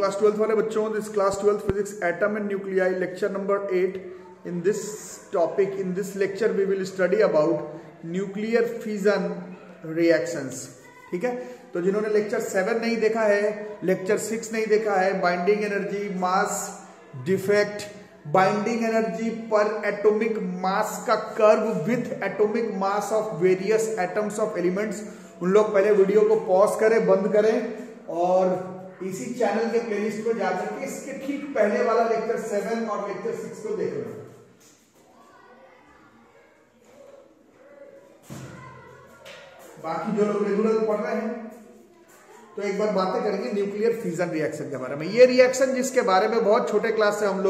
Class 12th वाले बच्चों, this class 12th physics atom and nuclei lecture number 8. In this topic, in this lecture we will study about nuclear fission reactions. ठीक है, तो जिन्होंने lecture 7 नहीं देखा है, लेक्चर 6 नहीं देखा है, binding energy, mass defect, binding energy पर एटॉमिक मास का curve with atomic mass of various atoms of elements, उन लोग पहले वीडियो को पॉज करें, बंद करें और इसी चैनल के प्लेलिस्ट में जाकर के इसके ठीक पहले वाला लेक्चर 7 और लेक्चर 6 को देख लो. बाकी जो लोग रेगुलर पढ़ रहे हैं तो एक बार बातें करेंगे न्यूक्लियर फ्यूजन रिएक्शन के बारे में. ये रिएक्शन जिसके बारे में बहुत छोटे क्लास से हम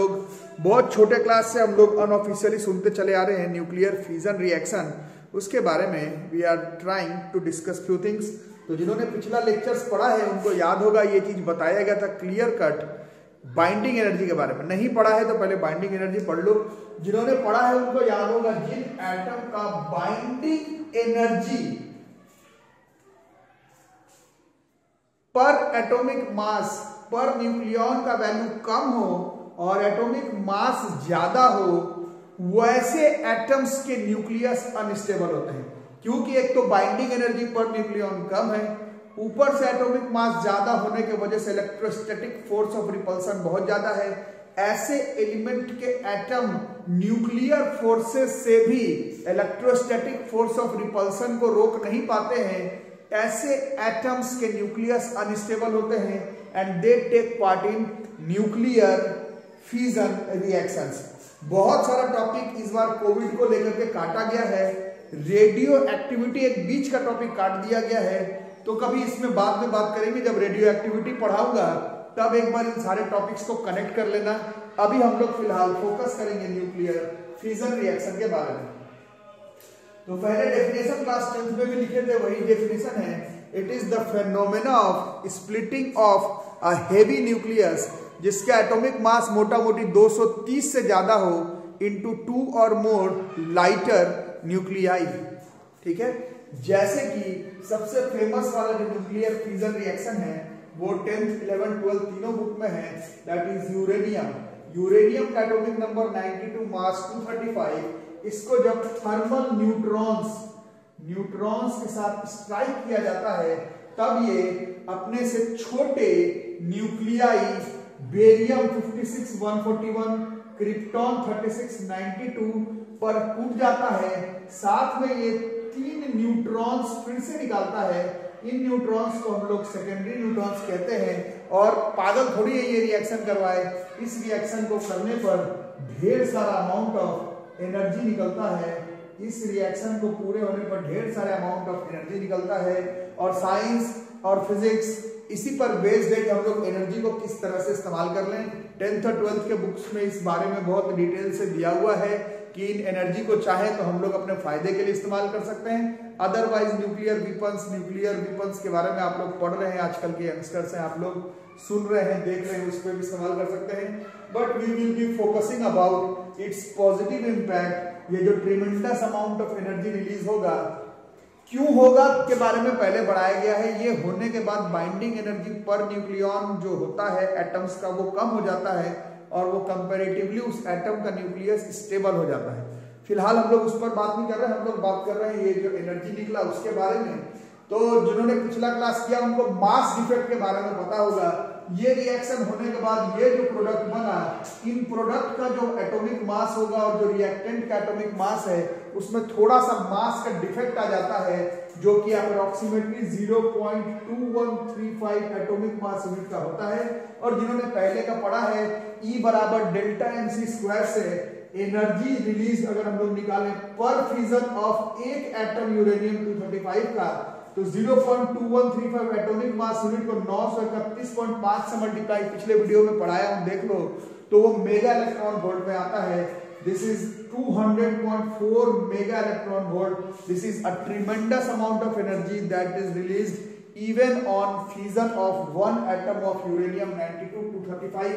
लोग अनऑफिशियली सुनते चले आ रहे हैं, न्यूक्लियर फ्यूजन रिएक्शन, उसके बारे में we are trying to discuss few things. तो जिन्होंने पिछला लेक्चर्स पढ़ा है उनको याद होगा ये चीज बताया गया था क्लियर कट बाइंडिंग एनर्जी के बारे में. नहीं पढ़ा है तो पहले बाइंडिंग एनर्जी पढ़ लो. जिन्होंने पढ़ा है उनको याद होगा जिन एटम का बाइंडिंग एनर्जी पर एटॉमिक मास पर न्यूक्लियॉन का वैल्यू कम हो और एटॉमिक मास ज्यादा हो, वैसे एटम्स के न्यूक्लियस अनस्टेबल होते हैं. क्योंकि एक तो बाइंडिंग एनर्जी पर न्यूक्लियॉन कम है, ऊपर से एटॉमिक मास ज्यादा होने की वजह से इलेक्ट्रोस्टैटिक फोर्स ऑफ रिपल्सन बहुत ज्यादा है. ऐसे एलिमेंट के एटम न्यूक्लियर फोर्सेस से भी इलेक्ट्रोस्टैटिक फोर्स ऑफ रिपल्सन को रोक नहीं पाते हैं. ऐसे एटम्स के न्यूक्लियस अनस्टेबल होते हैं and they take part in nuclear fusion reactions. बहुत सारा टॉपिक इस बार कोविड को लेकर के काटा गया है. रेडियो एक्टिविटी एक बीच का टॉपिक काट दिया गया है, तो कभी इसमें बाद में बात करेंगे. जब रेडियो एक्टिविटी पढ़ाऊंगा तब एक बार इन सारे टॉपिक्स को कनेक्ट कर लेना. अभी हम लोग फिलहाल फोकस करेंगे न्यूक्लियर फ्यूजन रिएक्शन के बारे में. तो पहले डेफिनेशन क्लास 10th में भी लिखे थे, वही डेफिनेशन है. It is the phenomena of splitting of a heavy nucleus जिसका एटॉमिक मास मोटा मोटी 230 से ज्यादा हो इनटू 2 और मोर लाइटर न्यूक्लियाई. ठीक है, जैसे कि सबसे फेमस वाला जो न्यूक्लियर फ्यूजन रिएक्शन है वो 10th 11th 12th तीनों बुक में है, दैट इज यूरेनियम. यूरेनियम का एटॉमिक नंबर 92, मास 235. इसको जब थर्मल न्यूट्रॉन्स के साथ स्ट्राइक किया जाता है तब ये अपने से छोटे न्यूक्लियाई बेरियम 56 141, क्रिप्टॉन 36 92 पर कूद जाता है. साथ में ये 3 न्यूट्रॉन्स फिर से निकालता है. इन न्यूट्रॉन्स को हम लोग सेकेंडरी न्यूट्रॉन्स कहते हैं. और पागल थोड़ी है ये रिएक्शन करवाए, इस रिएक्शन को करने पर ढेर सारा अमाउंट ऑफ एनर्जी निकलता है. इस रिएक्शन को पूरे होने पर ढेर सारे अमाउंट ऑफ एनर्जी निकलता है. और साइंस और फिजिक्स इसी पर बेस्ड है कि हम लोग एनर्जी को किस तरह से इस्तेमाल कर लें. 10th और 12th के बुक्स में इस बारे में बहुत डिटेल से दिया हुआ है कि इन एनर्जी को चाहे तो हम लोग अपने फायदे के लिए इस्तेमाल कर सकते हैं. अदरवाइज न्यूक्लियर वीपन्स के बारे में आप लोग पढ़ रहे हैं, आजकल के यंगस्टर्स हैं, आप लोग सुन रहे हैं, देख रहे हैं, उस पर भी इस्तेमाल कर सकते हैं. But we will be focusing about its positive impact. ये जो tremendous amount of energy release होगा, क्यों होगा के बारे में पहले बढ़ाया गया है. ये होने के बाद बाइंडिंग एनर्जी पर न्यूक्लियॉन जो होता है एटम्स का वो कम हो जाता है और वो कंपैरेटिवली उस एटम का न्यूक्लियस स्टेबल हो जाता है. फिलहाल हम लोग उस पर बात नहीं कर रहे हैं, हम लोग बात कर रहे हैं ये जो एनर्जी निकला उसके बारे में. तो जिन्होंने पिछला क्लास किया उनको मास डिफेक्ट के बारे में पता होगा. ये रिएक्शन होने के बाद ये जो प्रोडक्ट बना, इन प्रोडक्ट का जो एटॉमिक मास होगा और जो रिएक्टेंट का एटॉमिक मास है उसमें थोड़ा सा मास का डिफेक्ट आ जाता है, जो कि अप्रोक्सीमेटली 0.2135 एटॉमिक मास यूनिट का होता है. और जिन्होंने पहले का पढ़ा है E बराबर डेल्टा mc स्क्वायर से एनर्जी रिलीज अगर हम लोग निकालें पर फ्यूजन ऑफ एक एटम यूरेनियम 235 का, तो 0.2135 एटॉमिक मास यूनिट को 931.5 से मल्टीप्लाई, पिछले वीडियो में पढ़ाया हूं, देख लो, तो वो मेगा इलेक्ट्रॉन वोल्ट में आता है. This is 200.4 mega electron volt. This is a tremendous amount of energy that is released even on fusion of one atom of uranium 92 235.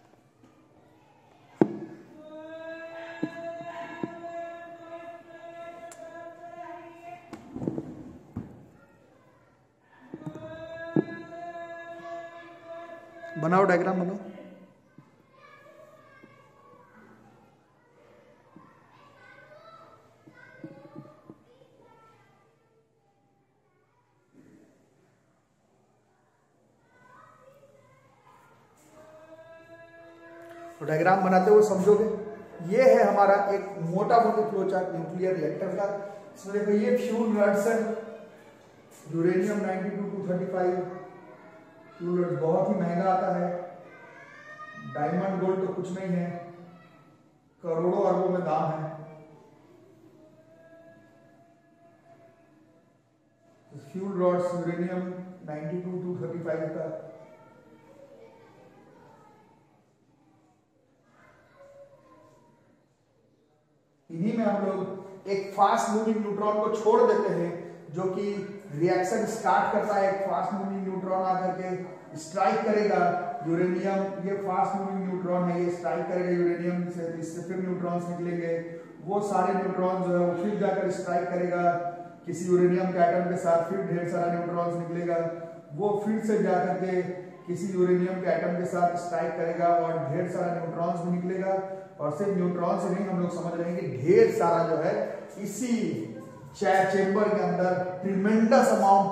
बनाओ डायग्राम बनाओ। तो डायग्राम बनाते हुए समझोगे। ये है हमारा एक मोटा मोटा फ्लो चार्ट न्यूक्लियर रिएक्टर का। इसमें देखो ये फ्यूल रॉड्स है, यूरेनियम 92-235। फ्यूल रॉड्स बहुत ही महंगा आता है, डायमंड गोल्ड तो कुछ नहीं है, करोड़ों अरबों में दाम है। फ्यूल रॉड्स यूरेनियम 92-235 का। इन्हीं में हम लोग एक फास्ट मूविंग न्यूट्रॉन को छोड़ देते हैं, जो कि रिएक्शन स्टार्ट करता है। एक फास्ट मूविंग न्यूट्रॉन आकर के स्ट्राइक करेगा यूरेनियम, ये फास्ट मूविंग न्यूट्रॉन है, ये स्ट्राइक करेगा यूरेनियम से, इससे फिर न्यूट्रॉन्स निकलेंगे। वो सारे न्यूट्रॉन जो है वो फिर जाकर स्ट्राइक करेगा किसी यूरेनियम के एटम के साथ, फिर ढेर सारा न्यूट्रॉन्स निकलेगा। वो फिर से जाकर के किसी यूरेनियम के एटम के साथ स्ट्राइक करेगा और ढेर सारा न्यूट्रॉन्स भी निकलेगा। और सिर्फ न्यूट्रॉन से नहीं, हम लोग समझ रहे हैं कि ढेर सारा जो है इसी चेंबर के अंदर ट्रिमेंडस अमाउंट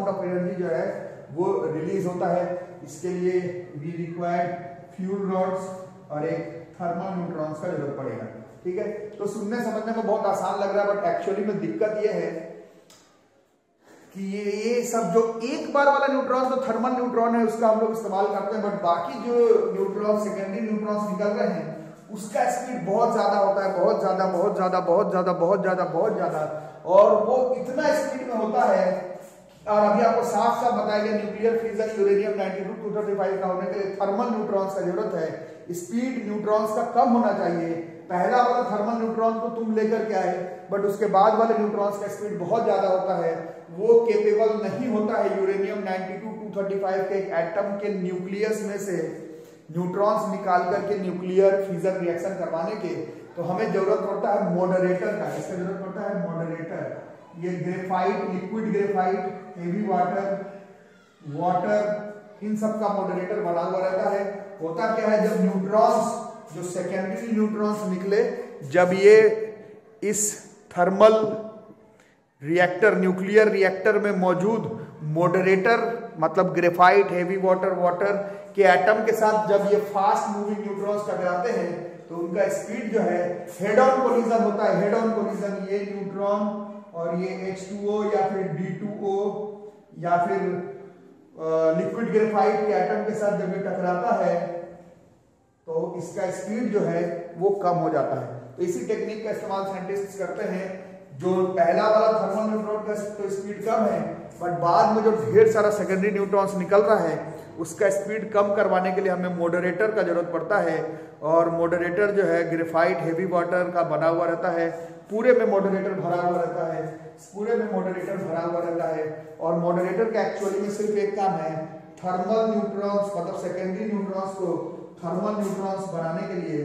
ऑफ एनर्जी जो है वो रिलीज होता है। इसके लिए वी रिक्वायर्ड फ्यूल रॉड्स और एक थर्मल न्यूट्रॉन्स का जरूरत पड़ेगा। ठीक है, तो सुनने समझने में बहुत आसान लग रहा है, बट एक्चुअली में दिक्कत ये है कि ये सब जो एक बार वाला न्यूट्रॉन तो थर्मल न्यूट्रॉन है, उसका हम लोग इस्तेमाल करते हैं, बट बाकी जो न्यूट्रॉन सेकेंडरी न्यूट्रॉन्स निकल रहे हैं उसका स्पीड बहुत ज्यादा होता है, बहुत ज्यादा, और वो इतना स्पीड में होता है। और अभी आपको साफ साफ बताया गया न्यूक्लियर फ्यूजन यूरेनियम 92-235 का होने के लिए थर्मल न्यूट्रॉन्स का जरूरत है। स्पीड न्यूट्रॉन्स का कम होना चाहिए। पहला वाला थर्मल न्यूट्रॉन को तुम लेकर के आए, बट उसके बाद वाले न्यूट्रॉन्स का स्पीड बहुत ज्यादा होता है, वो केपेबल नहीं होता है यूरेनियम 92-235 के एक एटम के न्यूक्लियस में से न्यूट्रॉन्स निकाल करके न्यूक्लियर फ्यूजन रिएक्शन करवाने के। तो हमें जरूरत पड़ता है मॉडरेटर का। इसका जरूरत पड़ता है मॉडरेटर। ये graphite, liquid graphite, heavy water, इन सब का मॉडरेटर बना हुआ रहता है। होता क्या है, जब न्यूट्रॉन्स, जो सेकेंडरी न्यूट्रॉन्स निकले, जब ये इस थर्मल रिएक्टर, न्यूक्लियर रिएक्टर में मौजूद मॉडरेटर मतलब ग्रेफाइट, हेवी वाटर के एटम के साथ जब ये फास्ट मूविंग न्यूट्रॉन्स टकराते हैं तो उनका स्पीड जो है हेड ऑन कोलिजन होता है। हेड ऑन कोलिजन, ये न्यूट्रॉन और ये H2O या फिर D2O या फिर लिक्विड ग्रेफाइट के एटम के साथ जब ये टकराता है तो इसका स्पीड जो है वो कम हो जाता है। तो इसी टेक्निक का इस्तेमाल साइंटिस्ट करते हैं। जो पहला वाला थर्मल न्यूट्रॉन का तो स्पीड कम है, बट बाद में जो ढेर सारा सेकेंडरी न्यूट्रॉन्स निकल रहा है उसका स्पीड कम करवाने के लिए हमें मॉडरेटर का जरूरत पड़ता है। और मॉडरेटर जो है ग्रेफाइट, हेवी वाटर का बना हुआ रहता है। पूरे में मॉडरेटर भरा हुआ रहता है, पूरे में मॉडरेटर भरा हुआ रहता है। और मॉडरेटर का एक्चुअली में सिर्फ एक काम है, थर्मल न्यूट्रॉन्स मतलब सेकेंडरी न्यूट्रॉन्स को थर्मल न्यूट्रॉन्स बनाने के लिए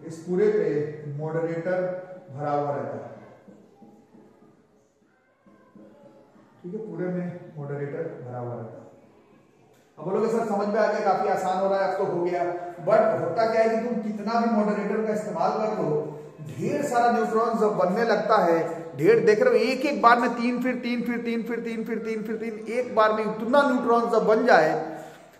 इस पूरे पे मॉडरेटर भरा हुआ रहता है। ठीक है, पूरे में मॉडरेटर भरा हुआ रहता है। अब बोलोगे सर समझ में आ गया, काफी आसान हो रहा है, अब तो हो गया। बट होता क्या है कि तुम कितना भी मॉडरेटर का इस्तेमाल कर लो, ढेर सारा न्यूट्रॉन जब बनने लगता है, ढेर देख रहे हो एक बार में तीन, एक बार में इतना न्यूट्रॉन जब बन जाए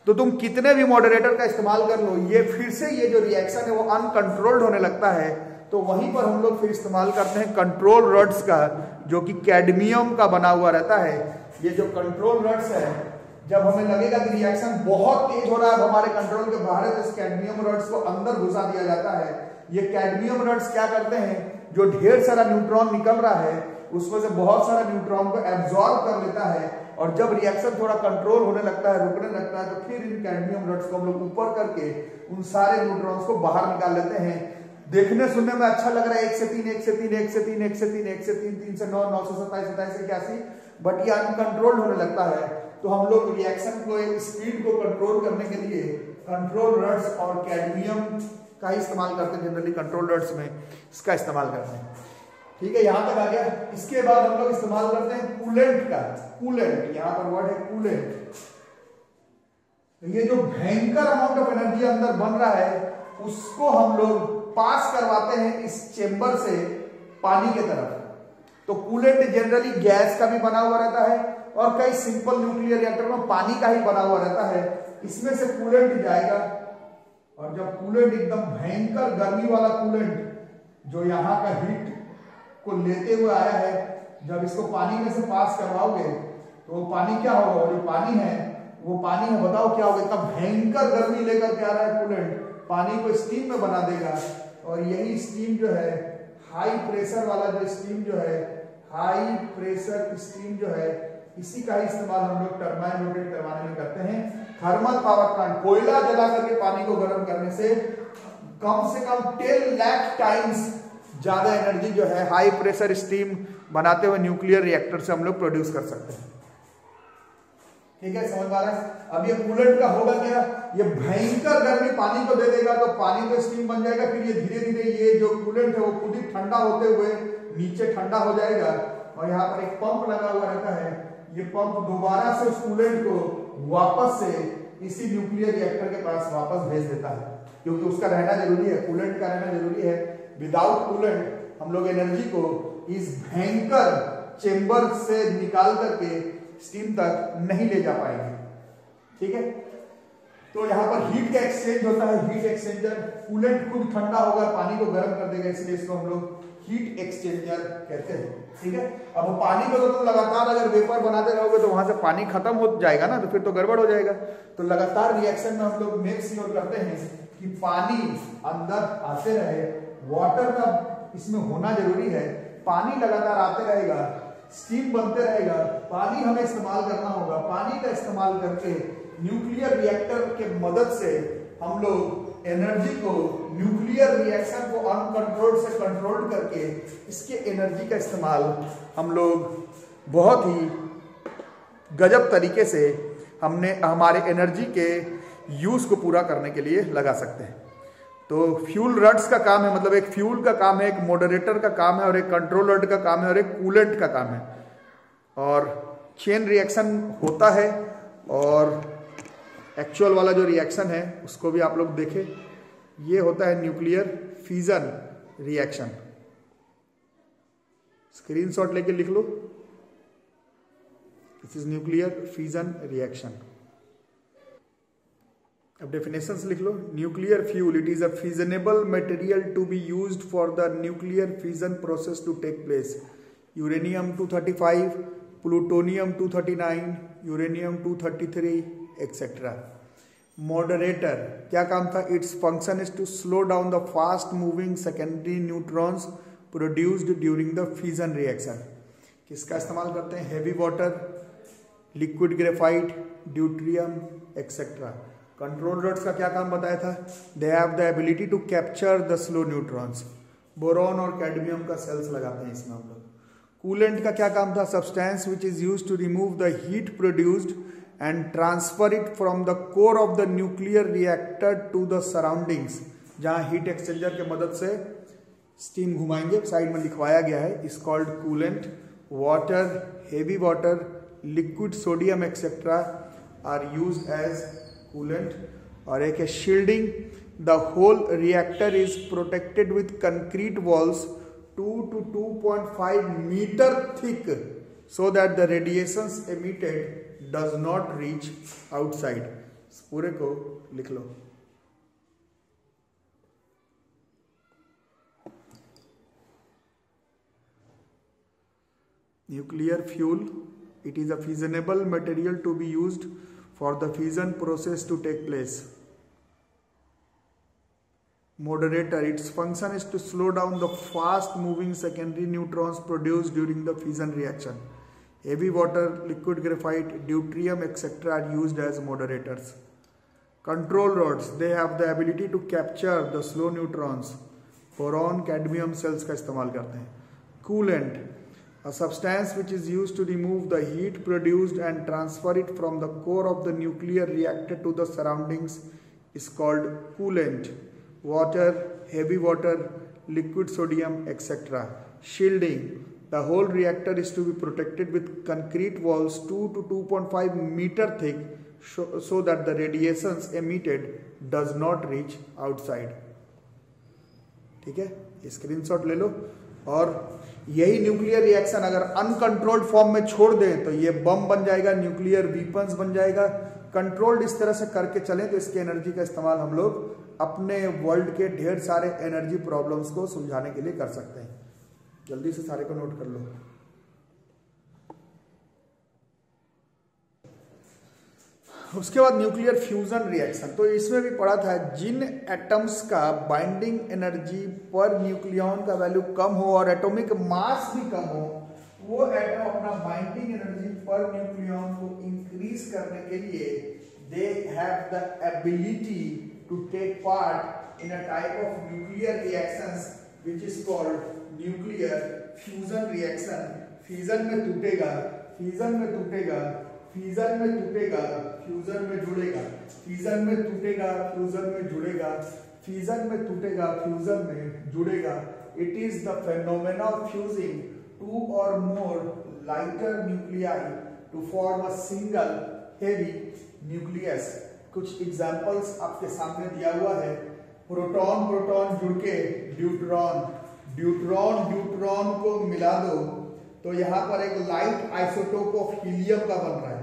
तो तुम कितने भी मॉडरेटर का इस्तेमाल कर लो, ये फिर से ये जो रिएक्शन है वो अनकंट्रोल्ड होने लगता है। तो वहीं पर हम लोग फिर इस्तेमाल करते हैं कंट्रोल रॉड्स का, जो कि कैडमियम का बना हुआ रहता है। ये जो कंट्रोल रॉड्स है, जब हमें लगेगा कि रिएक्शन बहुत तेज हो रहा है, हमारे कंट्रोल के बाहर है, तो इस कैडमियम रॉड्स को अंदर घुसा दिया जाता है। ये कैडमियम रॉड्स क्या करते हैं, जो ढेर सारा न्यूट्रॉन निकल रहा है उसमें से बहुत सारा न्यूट्रॉन को एब्जॉर्ब कर लेता है। और जब रिएक्शन थोड़ा कंट्रोल होने लगता है, रुकने लगता है, तो फिर इन कैडमियम रॉड्स को हम लोग ऊपर करके उन सारे न्यूट्रॉन्स को बाहर निकाल लेते हैं। देखने सुनने में अच्छा लग रहा है, 1 से 3, 1 से 3, 1 से 3, 1 से 3, 1 से 3, 3 से 9, 9 से 27, 27 से 81, बट ये अनकंट्रोल्ड होने लगता है। तो हम लोग रिएक्शन को, स्पीड को कंट्रोल करने के लिए कंट्रोल रॉड्स और कैडमियम का ही इस्तेमाल करते हैं। जनरली कंट्रोल रॉड्स में इसका इस्तेमाल करते हैं। ठीक है, यहां तक आ गया। इसके बाद हम लोग इस्तेमाल करते हैं कूलेंट का। कूलेंट, यहां पर वर्ड है कूलेंट। तो ये जो भयंकर अमाउंट ऑफ एनर्जी अंदर बन रहा है उसको हम लोग पास करवाते हैं इस चेंबर से पानी के तरफ। तो कूलेंट जनरली गैस का भी बना हुआ रहता है और कई सिंपल न्यूक्लियर रिएक्टर में पानी का ही बना हुआ रहता है। इसमें से कूलेंट जाएगा और जब कूलेंट एकदम भयंकर गर्मी वाला कूलेंट जो यहाँ का हीट को लेते हुए आया है, जब इसको पानी में से पास करवाओगे तो वो पानी क्या होगा, जो पानी है वो पानी है बताओ क्या होगा, इतना भयंकर गर्मी लेकर के आ रहा है कूलेंट, पानी को स्टीम में बना देगा। और यही स्टीम जो है हाई प्रेशर वाला जो स्टीम जो है, हाई प्रेशर स्टीम जो है, इसी का ही इस्तेमाल हम लोग टरबाइन रोटेट करवाने में करते हैं। थर्मल पावर प्लांट कोयला जला करके पानी को गर्म करने से कम 10 लाख टाइम्स ज्यादा एनर्जी जो है हाई प्रेशर स्टीम बनाते हुए न्यूक्लियर रिएक्टर से हम लोग प्रोड्यूस कर सकते हैं। ठीक है, समझ पा रहे हैं? अब ये कूलेंट का होगा क्या, ये भयंकर गर्मी पानी को दे देगा तो पानी तो स्टीम बन जाएगा, फिर ये धीरे धीरे ये जो कूलेंट है वो खुद ही ठंडा होते हुए नीचे ठंडा हो जाएगा और यहाँ पर एक पंप लगा हुआ रहता है। ये पंप दोबारा से उस कूलेंट को वापस से इसी न्यूक्लियर रिएक्टर के पास वापस भेज देता है, क्योंकि उसका रहना जरूरी है, कूलेंट का रहना जरूरी है। विदाउट कूलेंट हम लोग एनर्जी को इस भयंकर चेंबर से निकाल करके स्टीम तक नहीं ले जा पाएंगे। ठीक है, तो यहाँ पर हीट का एक्सचेंज होता है, हीट एक्सचेंजर। कूलेंट खुद ठंडा होगा पानी को गर्म कर देगा, इसलिए इसको हम लोग हीट एक्सचेंजर कहते हैं। ठीक है, अब पानी को तो तुम लगातार अगर वेपर बनाते रहोगे तो वहां से पानी खत्म हो जाएगा ना, तो फिर तो गड़बड़ हो जाएगा। तो लगातार रिएक्शन में हम लोग मेक श्योर करते हैं कि पानी अंदर आते रहे, वाटर का इसमें होना जरूरी है, पानी लगातार आते रहेगा, स्टीम बनते रहेगा, पानी हमें इस्तेमाल करना होगा। पानी का इस्तेमाल करके न्यूक्लियर रिएक्टर के मदद से हम लोग एनर्जी को, न्यूक्लियर रिएक्शन को अनकंट्रोल्ड से कंट्रोल करके इसके एनर्जी का इस्तेमाल हम लोग बहुत ही गजब तरीके से हमने हमारे एनर्जी के यूज को पूरा करने के लिए लगा सकते हैं। तो फ्यूल रड्स का काम है, मतलब एक फ्यूल का काम है, एक मॉडरेटर का काम है और एक कंट्रोल रड का काम है और एक कूलेंट का काम है। और चेन रिएक्शन होता है और एक्चुअल वाला जो रिएक्शन है उसको भी आप लोग देखें, ये होता है न्यूक्लियर फ्यूजन रिएक्शन। स्क्रीनशॉट लेके लिख लो, this is nuclear fusion reaction. अब डेफिनेशंस लिख लो। Nuclear fuel, it is a fissionable material to be used for the nuclear fusion process to take place. Uranium 235, plutonium 239, uranium 233 etcetera. Moderator क्या काम था? Its function is to slow down the fast moving secondary neutrons produced during the fusion reaction. किसका इस्तेमाल करते हैं? Heavy water, liquid graphite, deuterium etcetera. Control rods का क्या काम बताया था? They have the ability to capture the slow neutrons. Boron और कैडमियम का सेल्स लगाते हैं इसमें हम लोग। कूलेंट का क्या काम था? Substance which is used to remove the heat produced and transfer it from the core of the nuclear reactor to the surroundings. जहां हीट एक्सचेंजर के मदद से स्टीम घुमाएंगे, साइड में लिखवाया गया है, is called coolant. Water, heavy water, liquid sodium etcetera are used as coolant. और एक है shielding. The whole reactor is protected with concrete walls 2 to 2.5 metre thick so that the radiations emitted does not reach outside। पूरे को लिख लो। Nuclear fuel, it is a fissionable material to be used for the fission process to take place। Moderator, its function is to slow down the fast moving secondary neutrons produced during the fission reaction। Heavy water, liquid graphite, deuterium etc. are used as moderators। Control rods, they have the ability to capture the slow neutrons। Boron, cadmium cells का इस्तेमाल करते हैं। Coolant, a substance which is used to remove the heat produced and transfer it from the core of the nuclear reactor to the surroundings is called coolant। Water, heavy water, liquid sodium etc. Shielding, the whole reactor is to be protected with concrete walls 2 to 2.5 meter thick so that the radiations emitted does not reach outside। ठीक है, screenshot ले लो। और यही nuclear reaction अगर uncontrolled form में छोड़ दें तो ये बम बन जाएगा, न्यूक्लियर वीपन्स बन जाएगा। कंट्रोल्ड इस तरह से करके चलें तो इसके एनर्जी का इस्तेमाल हम लोग अपने वर्ल्ड के ढेर सारे एनर्जी प्रॉब्लम्स को सुलझाने के लिए कर सकते हैं। जल्दी से सारे को नोट कर लो। उसके बाद न्यूक्लियर फ्यूजन रिएक्शन, तो इसमें भी पढ़ा था जिन एटम्स का बाइंडिंग एनर्जी पर न्यूक्लियॉन का वैल्यू कम हो और एटॉमिक मास भी कम हो, वो एटम अपना बाइंडिंग एनर्जी पर न्यूक्लियॉन को इंक्रीज करने के लिए they have the ability to take part in a type of nuclear reactions which is called nuclear fusion reaction. Fusion में टूटेगा, फ्यूजन में टूटेगा, फ्यूजन में टूटेगा, फ्यूजन में जुड़ेगा, फ्यूजन में टूटेगा, फ्यूजन में जुड़ेगा, फ्यूजन में टूटेगा, फ्यूजन में जुड़ेगा। It is the phenomena of fusing two or more lighter nuclei to form a single heavy nucleus। कुछ एग्जांपल्स आपके सामने दिया हुआ है। प्रोटॉन प्रोटॉन जुड़ के ड्यूट्रॉन, ड्यूट्रॉन ड्यूट्रॉन को मिला दो तो यहाँ पर एक लाइट आइसोटोप ऑफ हीलियम का बन रहा है।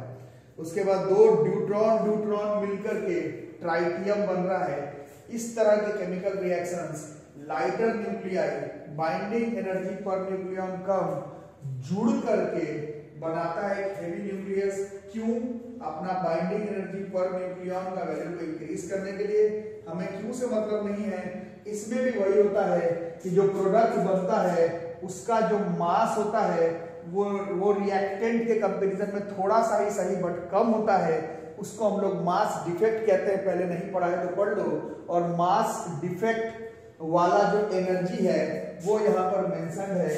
उसके बाद दो ड्यूट्रॉन ड्यूट्रॉन मिलकर के ट्राइटियम बन रहा है। इस तरह के chemical reactions lighter nuclei binding energy पर न्यूक्लियॉन कम जुड़ करके बनाता है एक हेवी न्यूक्लियस। क्यों? अपना बाइंडिंग एनर्जी पर न्यूक्लियॉन का वैल्यू को इंक्रीज करने के लिए। हमें क्यों से मतलब नहीं है, इसमें भी वही होता है कि जो प्रोडक्ट बनता है उसका जो मास होता है वो रिएक्टेंट के कंपैरिजन में थोड़ा सा ही सही बट कम होता है। उसको हम लोग मास डिफेक्ट कहते हैं, पहले नहीं पढ़ा है तो पढ़ लो। और मास डिफेक्ट वाला जो एनर्जी है वो यहाँ पर मेंशन है।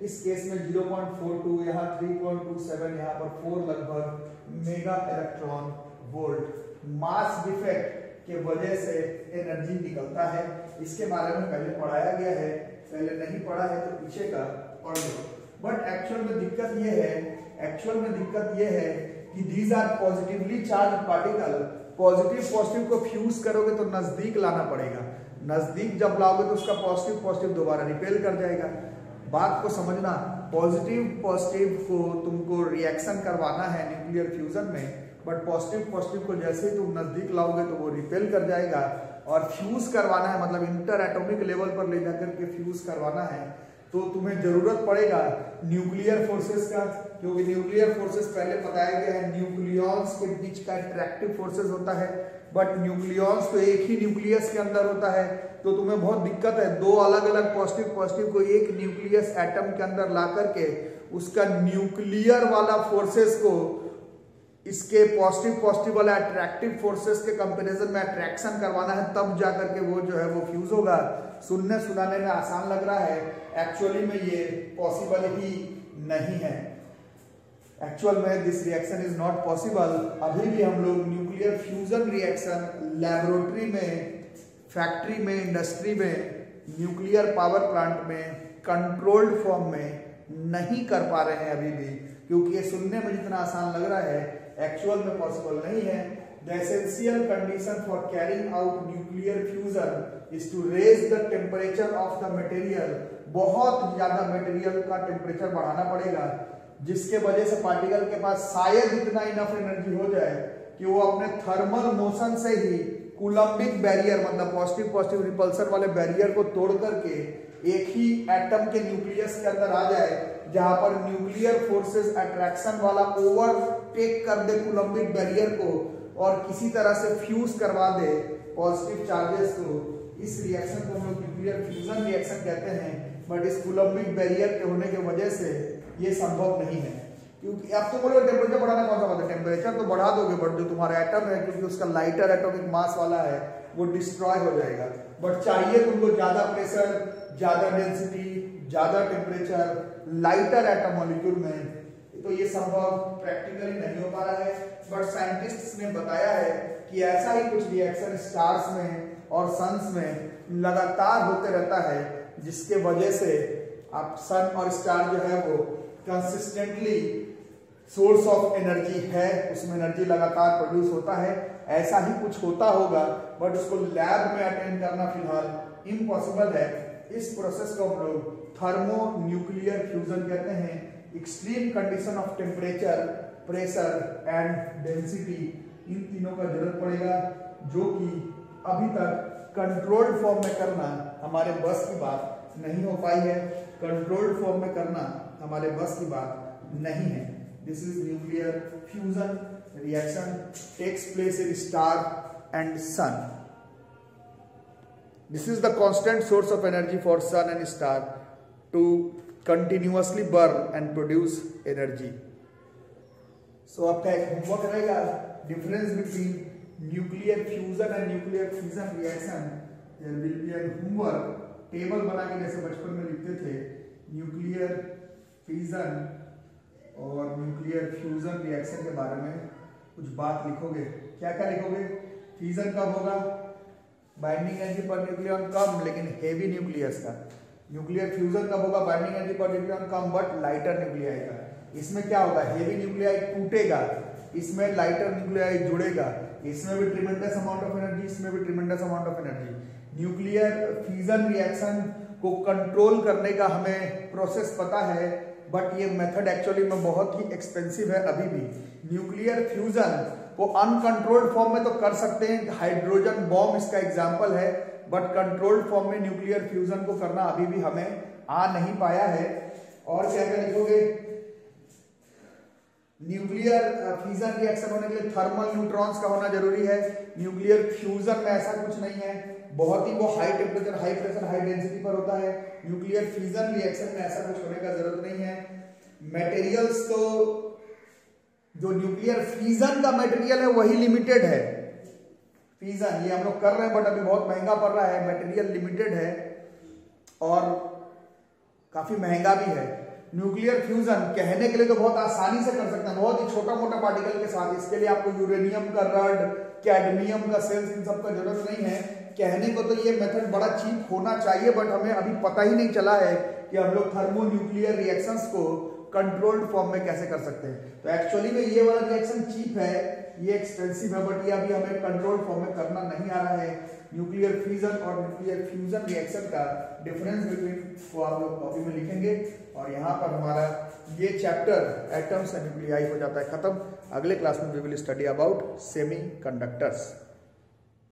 इस केस में 0.42, यहाँ 3.27, यहाँ पर 4 लगभग mega electron volt mass defect के वजह से एनर्जी निकलता है। इसके बारे में पहले पढ़ाया गया है, पहले नहीं पढ़ा है तो पीछे का पढ़ लो। बट एक्चुअल में दिक्कत ये है, एक्चुअल में दिक्कत ये है कि these are positively charge particle. Positive positive को फ्यूज करोगे तो नजदीक लाना पड़ेगा, नजदीक जब लाओगे तो उसका पॉजिटिव पॉजिटिव दोबारा रिपेल कर जाएगा। बात को समझना, पॉजिटिव पॉजिटिव को तुमको रिएक्शन करवाना है न्यूक्लियर फ्यूजन में, बट पॉजिटिव पॉजिटिव को जैसे ही तुम नजदीक लाओगे तो वो रिपेल कर जाएगा। और फ्यूज करवाना है मतलब इंटर एटॉमिक लेवल पर ले जाकर के फ्यूज करवाना है तो तुम्हें जरूरत पड़ेगा न्यूक्लियर फोर्सेस का, क्योंकि न्यूक्लियर फोर्सेस पहले बताया गया है न्यूक्लियॉन्स के बीच का अट्रैक्टिव फोर्सेस होता है, बट न्यूक्लियॉन्स तो एक ही न्यूक्लियस के अंदर होता है। तो तुम्हें बहुत दिक्कत है दो अलग अलग पॉजिटिव पॉजिटिव को एक न्यूक्लियस एटम के अंदर ला करके उसका न्यूक्लियर वाला फोर्सेस को इसके पॉजिटिव पॉजिटिव वाला अट्रैक्टिव फोर्सेस के कंपैरिजन में अट्रैक्शन करवाना है, तब जाकर के वो जो है वो फ्यूज होगा। सुनने सुनाने में आसान लग रहा है, एक्चुअली में ये पॉसिबल ही नहीं है। एक्चुअल में this reaction is not possible. अभी भी हम लोग न्यूक्लियर फ्यूजन रिएक्शन लैबोरेटरी में, फैक्ट्री में, इंडस्ट्री में, न्यूक्लियर पावर प्लांट में कंट्रोल्ड फॉर्म में नहीं कर पा रहे हैं अभी भी, क्योंकि ये सुनने में जितना आसान लग रहा है एक्चुअल में पॉसिबल नहीं है। The essential condition for carrying out nuclear fusion is to raise the temperature of the material। बहुत ज्यादा मटेरियल का टेम्परेचर बढ़ाना पड़ेगा जिसके वजह से पार्टिकल के पास शायद इतना इनफ एनर्जी हो जाए कि वो अपने थर्मल मोशन से ही कूलम्बिक बैरियर मतलब पॉजिटिव पॉजिटिव रिपल्सर वाले बैरियर को तोड़ करके एक ही एटम के न्यूक्लियस के अंदर आ जाए, जहां पर न्यूक्लियर फोर्सेस अट्रैक्शन वाला ओवरटेक कर दे कूलम्बिक बैरियर को और किसी तरह से फ्यूज करवा दे पॉजिटिव चार्जेस को। इस रिएक्शन को हम लोग न्यूक्लियर फ्यूजन रिएक्शन कहते हैं, बट इस कूलम्बिक बैरियर के होने की वजह से ये संभव नहीं है। क्योंकि अब तो बोलोगे टेम्परेचर बढ़ाना कौन सा बात है, टेम्परेचर तो बढ़ा दोगे बट जो तुम्हारा एटम है क्योंकि उसका लाइटर एटॉमिक मास वाला है वो डिस्ट्रॉय हो जाएगा। बट चाहिए तुमको ज्यादा प्रेशर, ज्यादा डेंसिटी, ज्यादा टेम्परेचर लाइटर एटम मॉलिक्यूल में, तो ये संभव प्रैक्टिकली नहीं हो पा रहा है। बट साइंटिस्ट्स ने बताया है कि ऐसा ही कुछ रिएक्शन स्टार्स में और सन्स में लगातार होते रहता है, जिसके वजह से आप सन और स्टार जो है वो कंसिस्टेंटली सोर्स ऑफ एनर्जी है, उसमें एनर्जी लगातार प्रोड्यूस होता है, ऐसा ही कुछ होता होगा, बट उसको लैब में अटेंड करना फिलहाल इम्पॉसिबल है। इस प्रोसेस को हम लोग थर्मो न्यूक्लियर फ्यूजन कहते हैं। Extreme condition of temperature, pressure and density, इन तीनों का जरूरत पड़ेगा, जो कि अभी तक कंट्रोल्ड फॉर्म में करना हमारे बस की बात नहीं हो पाई है। कंट्रोल्ड फॉर्म में करना हमारे बस की बात नहीं है। This is nuclear fusion reaction takes place in star and sun. This is the constant source of energy for sun and star to continuously burn and produce energy. So आपका एक होमवर्क रहेगा, difference between nuclear fusion and nuclear fission reaction. There will be a homework table बना के जैसे बचपन में लिखते थे, nuclear fission और nuclear fusion reaction के बारे में कुछ बात लिखोगे। क्या क्या लिखोगे? फ्यूजन कब होगा? बाइंडिंग एनर्जी पर न्यूक्लियन कम लेकिन हेवी न्यूक्लियस का। न्यूक्लियर फ्यूजन कब होगा? Binding energy per nucleon come but lighter nuclei का। इसमें क्या होगा? हेवी न्यूक्लियाई टूटेगा, इसमें लाइटर न्यूक्लियाई जुड़ेगा, इसमें भी ट्रिमेंडस अमाउंट ऑफ एनर्जी, इसमें भी tremendous amount of energy. Nuclear fusion reaction को कंट्रोल करने का हमें प्रोसेस पता है, बट ये मेथड एक्चुअली में बहुत ही एक्सपेंसिव है अभी भी। न्यूक्लियर फ्यूजन को अनकंट्रोल्ड फॉर्म में तो कर सकते हैं, हाइड्रोजन बॉम्ब इसका एग्जांपल है, बट कंट्रोल्ड फॉर्म में न्यूक्लियर फ्यूजन को करना अभी भी हमें आ नहीं पाया है। और क्या क्या लिखोगे? न्यूक्लियर फ्यूजन रिएक्शन होने के लिए थर्मल न्यूट्रॉन्स का होना जरूरी है। न्यूक्लियर फ्यूजन में ऐसा कुछ नहीं है, बहुत ही वो high temperature, high pressure, high density पर होता है। न्यूक्लियर फ्यूजन रिएक्शन में ऐसा कुछ होने का जरूरत नहीं है। मटेरियल्स तो जो न्यूक्लियर फ्यूजन का मटेरियल है वही लिमिटेड है। फ्यूजन ये हम लोग कर रहे हैं बट अभी बहुत महंगा पड़ रहा है, मटेरियल लिमिटेड है और काफी महंगा भी है। न्यूक्लियर फ्यूजन कहने के लिए तो बहुत आसानी से कर सकते हैं, बहुत ही छोटा मोटा पार्टिकल के साथ। इसके लिए आपको यूरेनियम का रड, कैडमियम का सेल्स, इन सब का जरूरत नहीं है। कहने को तो ये मेथड बड़ा चीप होना चाहिए, बट हमें अभी पता ही नहीं चला है कि हम लोग थर्मो न्यूक्लियर रिएक्शंस को कंट्रोल्ड फॉर्म में कैसे कर सकते हैं। तो एक्चुअली में ये वाला रिएक्शन चीप है, ये एक्सपेंसिव है, बट ये अभी हमें कंट्रोल्ड फॉर्म में करना नहीं आ रहा है। न्यूक्लियर फ्यूजन और न्यूक्लियर फ्यूजन रिएक्शन का डिफरेंस बिटवीन को आप लोग कॉपी में लिखेंगे और यहाँ पर हमारा ये चैप्टर एटम्स एंड न्यूक्लियाई हो जाता है खत्म। अगले क्लास में we will study about semiconductors.